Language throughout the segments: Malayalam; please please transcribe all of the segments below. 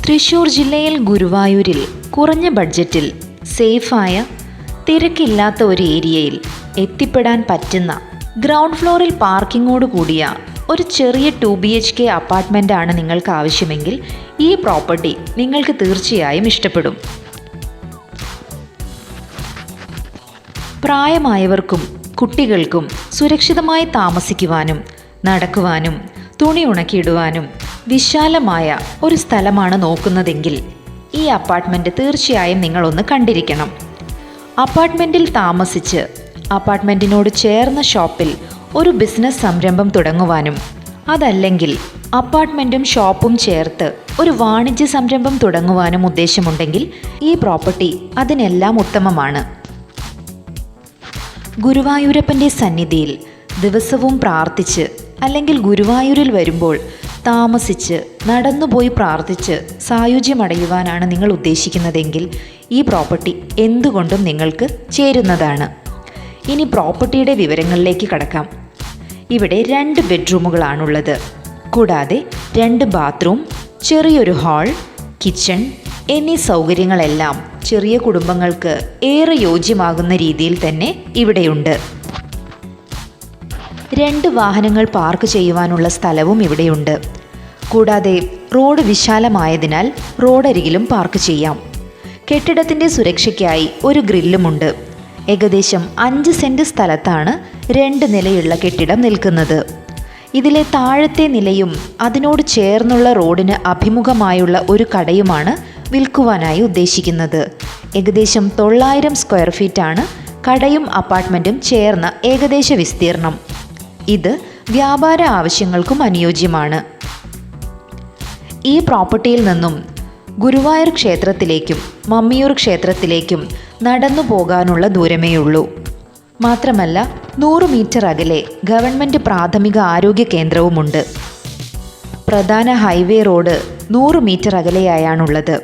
തൃശ്ശൂർ ജില്ലയിൽ ഗുരുവായൂരിൽ കുറഞ്ഞ ബഡ്ജറ്റിൽ സേഫായ തിരക്കില്ലാത്ത ഒരു ഏരിയയിൽ എത്തിപ്പെടാൻ പറ്റുന്ന ഗ്രൗണ്ട് ഫ്ലോറിൽ പാർക്കിങ്ങോട് കൂടിയ ഒരു ചെറിയ 2 BHK അപ്പാർട്ട്മെൻ്റാണ് നിങ്ങൾക്ക് ആവശ്യമെങ്കിൽ ഈ പ്രോപ്പർട്ടി നിങ്ങൾക്ക് തീർച്ചയായും ഇഷ്ടപ്പെടും. പ്രായമായവർക്കും കുട്ടികൾക്കും സുരക്ഷിതമായി താമസിക്കുവാനും നടക്കുവാനും തുണി ഉണക്കിയിടുവാനും വിശാലമായ ഒരു സ്ഥലമാണ് നോക്കുന്നതെങ്കിൽ ഈ അപ്പാർട്ട്മെൻറ്റ് തീർച്ചയായും നിങ്ങളൊന്ന് കണ്ടിരിക്കണം. അപ്പാർട്ട്മെൻറ്റിൽ താമസിച്ച് അപ്പാർട്ട്മെൻറ്റിനോട് ചേർന്ന ഷോപ്പിൽ ഒരു ബിസിനസ് സംരംഭം തുടങ്ങുവാനും അതല്ലെങ്കിൽ അപ്പാർട്ട്മെൻറ്റും ഷോപ്പും ചേർത്ത് ഒരു വാണിജ്യ സംരംഭം തുടങ്ങുവാനും ഉദ്ദേശമുണ്ടെങ്കിൽ ഈ പ്രോപ്പർട്ടി അതിനെല്ലാം ഉത്തമമാണ്. ഗുരുവായൂരപ്പൻ്റെ സന്നിധിയിൽ ദിവസവും പ്രാർത്ഥിച്ച് അല്ലെങ്കിൽ ഗുരുവായൂരിൽ വരുമ്പോൾ താമസിച്ച് നടന്നുപോയി പ്രാർത്ഥിച്ച് സായുജ്യമടയുവാനാണ് നിങ്ങൾ ഉദ്ദേശിക്കുന്നതെങ്കിൽ ഈ പ്രോപ്പർട്ടി എന്തുകൊണ്ടും നിങ്ങൾക്ക് ചേരുന്നതാണ്. ഇനി പ്രോപ്പർട്ടിയുടെ വിവരങ്ങളിലേക്ക് കടക്കാം. ഇവിടെ 2 ബെഡ്റൂമുകളാണുള്ളത്. കൂടാതെ 2 ബാത്റൂം, ചെറിയൊരു ഹാൾ, കിച്ചൺ എന്നീ സൗകര്യങ്ങളെല്ലാം ചെറിയ കുടുംബങ്ങൾക്ക് ഏറെ യോജ്യമാകുന്ന രീതിയിൽ തന്നെ ഇവിടെയുണ്ട്. 2 വാഹനങ്ങൾ പാർക്ക് ചെയ്യുവാനുള്ള സ്ഥലവും ഇവിടെയുണ്ട്. കൂടാതെ റോഡ് വിശാലമായതിനാൽ റോഡരികിലും പാർക്ക് ചെയ്യാം. കെട്ടിടത്തിൻ്റെ സുരക്ഷയ്ക്കായി ഒരു ഗ്രില്ലുമുണ്ട്. ഏകദേശം 5 സെൻറ് സ്ഥലത്താണ് 2 നിലയുള്ള കെട്ടിടം നിൽക്കുന്നത്. ഇതിലെ താഴത്തെ നിലയും അതിനോട് ചേർന്നുള്ള റോഡിന് അഭിമുഖമായുള്ള ഒരു കടയുമാണ് വിൽക്കുവാനായി ഉദ്ദേശിക്കുന്നത്. ഏകദേശം 900 സ്ക്വയർ ഫീറ്റാണ് കടയും അപ്പാർട്ട്മെൻറ്റും ചേർന്ന ഏകദേശ വിസ്തീർണം. ഇത് വ്യാപാര ആവശ്യങ്ങൾക്കും അനുയോജ്യമാണ്. ഈ പ്രോപ്പർട്ടിയിൽ നിന്നും ഗുരുവായൂർ ക്ഷേത്രത്തിലേക്കും മമ്മിയൂർ ക്ഷേത്രത്തിലേക്കും നടന്നു പോകാനുള്ള ദൂരമേയുള്ളൂ. മാത്രമല്ല 100 മീറ്റർ അകലെ ഗവൺമെൻറ് പ്രാഥമിക ആരോഗ്യ കേന്ദ്രവുമുണ്ട്. പ്രധാന ഹൈവേ റോഡ് 100 മീറ്റർ അകലെയായാണുള്ളത്.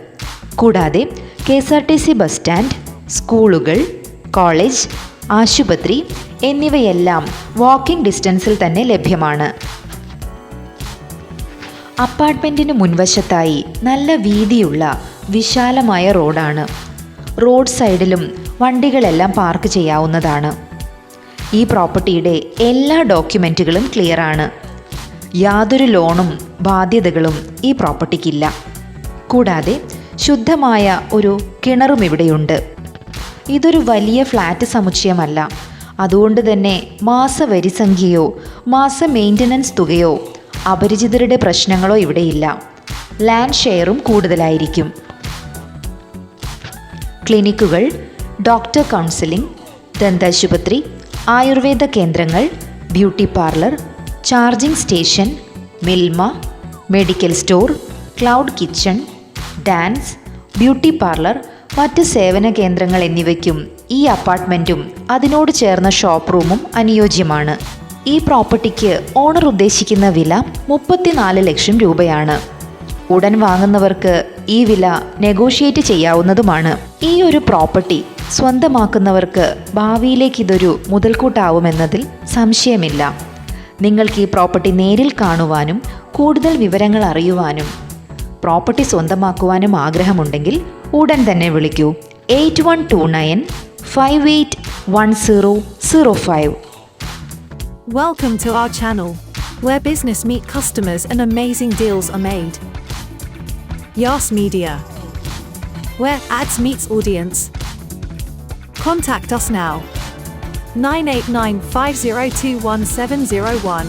കൂടാതെ KSRTC ബസ് സ്റ്റാൻഡ്, സ്കൂളുകൾ, കോളേജ്, ആശുപത്രി എന്നിവയെല്ലാം വാക്കിംഗ് ഡിസ്റ്റൻസിൽ തന്നെ ലഭ്യമാണ്. അപ്പാർട്ട്മെൻറ്റിന് മുൻവശത്തായി നല്ല വീതിയുള്ള വിശാലമായ റോഡാണ്. റോഡ് സൈഡിലും വണ്ടികളെല്ലാം പാർക്ക് ചെയ്യാവുന്നതാണ്. ഈ പ്രോപ്പർട്ടിയുടെ എല്ലാ ഡോക്യുമെൻറ്റുകളും ക്ലിയറാണ്. യാതൊരു ലോണും ബാധ്യതകളും ഈ പ്രോപ്പർട്ടിക്കില്ല. കൂടാതെ ശുദ്ധമായ ഒരു കിണറും ഇവിടെയുണ്ട്. ഇതൊരു വലിയ ഫ്ലാറ്റ് സമുച്ചയമല്ല. അതുകൊണ്ട് തന്നെ മാസവരിസംഖ്യയോ മാസ മെയിൻ്റനൻസ് തുകയോ അപരിചിതരുടെ പ്രശ്നങ്ങളോ ഇവിടെയില്ല. ലാൻഡ് ഷെയറും കൂടുതലായിരിക്കും. ക്ലിനിക്കുകൾ, ഡോക്ടർ കൗൺസിലിംഗ്, ദന്താശുപത്രി, ആയുർവേദ കേന്ദ്രങ്ങൾ, beauty parlour, charging station, Milma, medical store, cloud kitchen, dance, beauty parlour, മറ്റ് സേവന കേന്ദ്രങ്ങൾ എന്നിവയ്ക്കും ഈ അപ്പാർട്ട്മെൻറ്റും അതിനോട് ചേർന്ന ഷോപ്പ് റൂമും അനുയോജ്യമാണ്. ഈ പ്രോപ്പർട്ടിക്ക് ഓണർ ഉദ്ദേശിക്കുന്ന വില 34 ലക്ഷം രൂപയാണ്. ഉടൻ വാങ്ങുന്നവർക്ക് ഈ വില നെഗോഷിയേറ്റ് ചെയ്യാവുന്നതുമാണ്. ഈ ഒരു പ്രോപ്പർട്ടി സ്വന്തമാക്കുന്നവർക്ക് ഭാവിയിലേക്ക് ഇതൊരു മുതൽക്കൂട്ടാവുമെന്നതിൽ സംശയമില്ല. നിങ്ങൾക്ക് ഈ പ്രോപ്പർട്ടി നേരിൽ കാണുവാനും കൂടുതൽ വിവരങ്ങൾ അറിയുവാനും പ്രോപ്പർട്ടി സ്വന്തമാക്കുവാനും ആഗ്രഹമുണ്ടെങ്കിൽ ഉടൻ തന്നെ വിളിക്കൂ. 8129 581005. Welcome to our channel, where business meet customers and amazing deals are made. Yas Media, where ads meets audience. Contact us now. 9895021701.